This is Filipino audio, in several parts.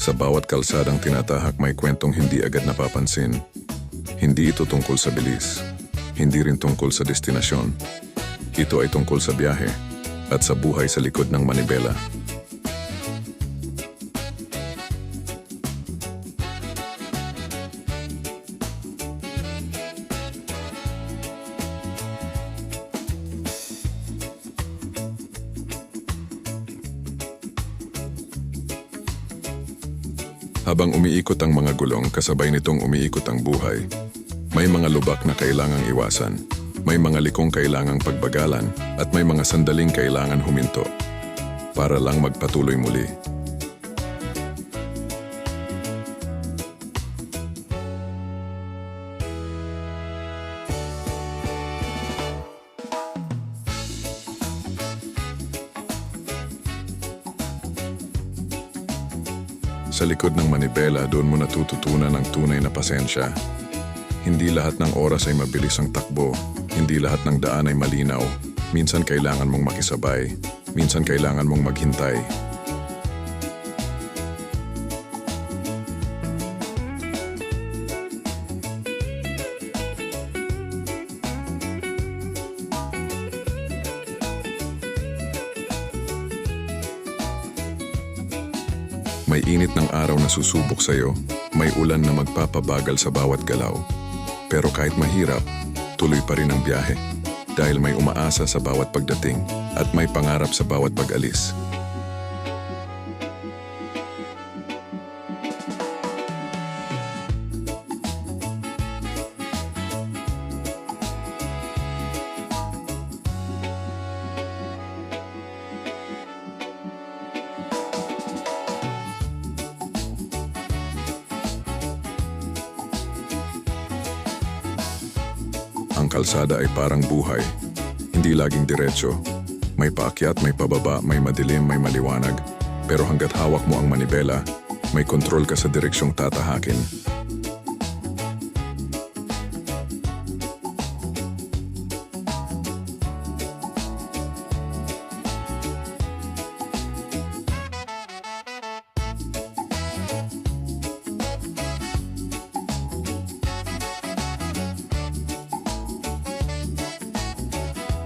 Sa bawat kalsadang tinatahak may kwentong hindi agad napapansin. Hindi ito tungkol sa bilis. Hindi rin tungkol sa destinasyon. Ito ay tungkol sa biyahe at sa buhay sa likod ng manibela. Habang umiikot ang mga gulong, kasabay nitong umiikot ang buhay. May mga lubak na kailangang iwasan, may mga likong kailangang pagbagalan, at may mga sandaling kailangan huminto para lang magpatuloy muli. Sa likod ng manibela, doon mo natututunan ang tunay na pasensya. Hindi lahat ng oras ay mabilis ang takbo. Hindi lahat ng daan ay malinaw. Minsan kailangan mong makisabay. Minsan kailangan mong maghintay. May init ng araw na susubok sa'yo, may ulan na magpapabagal sa bawat galaw. Pero kahit mahirap, tuloy pa rin ang biyahe. Dahil may umaasa sa bawat pagdating at may pangarap sa bawat pag-alis. Ang kalsada ay parang buhay, hindi laging diretso. May paakyat, may pababa, may madilim, may maliwanag. Pero hanggat hawak mo ang manibela, may kontrol ka sa direksyong tatahakin.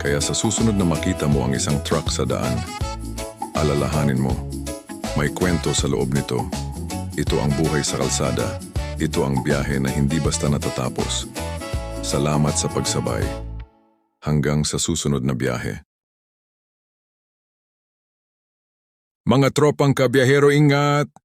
Kaya sa susunod na makita mo ang isang truck sa daan, alalahanin mo, may kwento sa loob nito. Ito ang buhay sa kalsada. Ito ang biyahe na hindi basta natatapos. Salamat sa pagsabay. Hanggang sa susunod na biyahe. Mga tropang kabiyahero, ingat!